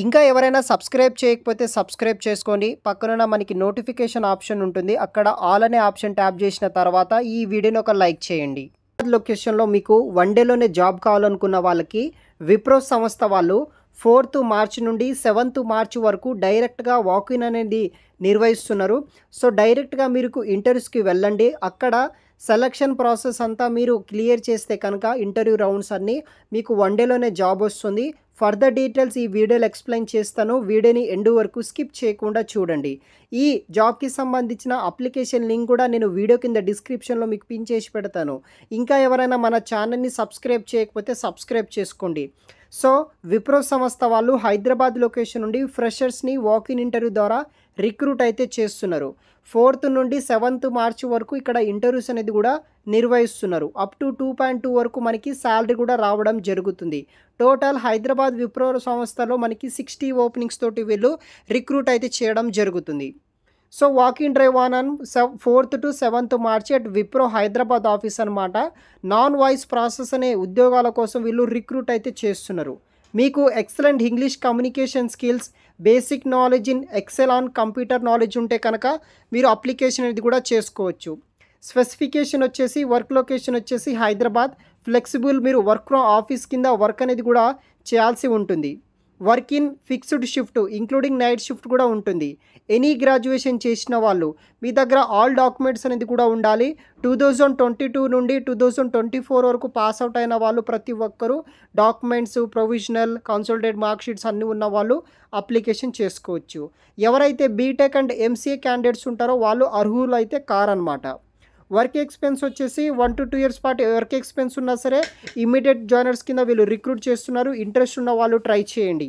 ఇంకా ఎవరైనా సబ్స్క్రైబ్ చేయకపోతే సబ్స్క్రైబ్ చేసుకోండి. పక్కనున్న మనకి నోటిఫికేషన్ ఆప్షన్ ఉంటుంది. అక్కడ ఆల్ అనే ఆప్షన్ ట్యాప్ చేసిన తర్వాత ఈ వీడియోని ఒక లైక్ చేయండి. లొకేషన్‌లో మీకు వన్ డేలోనే జాబ్ కావాలనుకున్న వాళ్ళకి విప్రో సంస్థ వాళ్ళు 4th మార్చ్ నుండి 7th మార్చ్ వరకు డైరెక్ట్‌గా వాకిన్ అనేది నిర్వహిస్తున్నారు. సో, డైరెక్ట్‌గా మీరు ఇంటర్వ్యూస్‌కి వెళ్ళండి. అక్కడ సెలక్షన్ ప్రాసెస్ అంతా మీరు క్లియర్ చేస్తే కనుక ఇంటర్వ్యూ రౌండ్స్ అన్నీ మీకు వన్ డేలోనే జాబ్ వస్తుంది. ఫర్దర్ డీటెయిల్స్ ఈ వీడియోలో ఎక్స్‌ప్లెయిన్ చేస్తాను. వీడియోని ఎండ్ వరకు స్కిప్ చేయకుండా చూడండి. ఈ జాబ్‌కి సంబంధించిన అప్లికేషన్ లింక్ కూడా నేను వీడియో కింద డిస్క్రిప్షన్‌లో మీకు పిన్ చేసి పెడతాను. ఇంకా ఎవరైనా మన ఛానల్‌ని సబ్స్క్రైబ్ చేయకపోతే సబ్స్క్రైబ్ చేసుకోండి. సో, విప్రో సంస్థ వాళ్ళు హైదరాబాద్ లొకేషన్ నుండి ఫ్రెషర్స్‌ని వాకిన్ ఇంటర్వ్యూ ద్వారా రిక్రూట్ అయితే చేస్తున్నారు. 4th నుండి 7th మార్చ్ వరకు ఇక్కడ ఇంటర్వ్యూస్ అనేది కూడా నిర్వహిస్తున్నారు. అప్ టు 2.2 వరకు మనకి సాలరీ కూడా రావడం జరుగుతుంది. టోటల్ హైదరాబాద్ విప్రో సంస్థలో మనకి 60 ఓపెనింగ్స్ తోటి వీళ్ళు రిక్రూట్ అయితే చేయడం జరుగుతుంది. So, walk in drive on 4th to 7th March at Wipro Hyderabad office అనమాట. నాన్ వాయిస్ ప్రాసెస్ అనే ఉద్యోగాల కోసం వీళ్ళు రిక్రూట్ అయితే చేస్తున్నారు. మీకు excellent English communication skills, basic knowledge in Excel on computer knowledge ఉంటే కనుక మీరు అప్లికేషన్ అనేది కూడా చేసుకోవచ్చు. స్పెసిఫికేషన్ వచ్చేసి వర్క్ లొకేషన్ వచ్చేసి హైదరాబాద్. ఫ్లెక్సిబుల్ మీరు వర్క్ ఫ్రమ్ ఆఫీస్ కింద వర్క్ అనేది కూడా చేయాల్సి ఉంటుంది. Work in fixed shift including night shift కూడా ఉంటుంది. ఎనీ గ్రాడ్యుయేషన్ చేసిన వాళ్ళు మీ దగ్గర ఆల్ డాక్యుమెంట్స్ అనేది కూడా ఉండాలి. 2022 నుండి 2024 వరకు పాస్ అవుట్ అయిన వాళ్ళు ప్రతి ఒక్కరూ డాక్యుమెంట్స్, ప్రొవిజనల్, కన్సల్టేట్ మార్క్ షీట్స్ అన్నీ ఉన్న వాళ్ళు అప్లికేషన్ చేసుకోవచ్చు. ఎవరైతే బీటెక్ అండ్ ఎంసీఏ క్యాండిడేట్స్ ఉంటారో వాళ్ళు అర్హులు అయితే కారనమాట. వర్క్ ఎక్స్‌పెన్స్ వచ్చేసి 1 to 2 ఇయర్స్ పాటు వర్క్ ఎక్స్‌పెన్స్ ఉన్నా సరే ఇమ్మీడియట్ జాయినర్స్ కింద వీళ్ళు రిక్రూట్ చేస్తున్నారు. ఇంట్రెస్ట్ ఉన్న వాళ్ళు ట్రై చేయండి.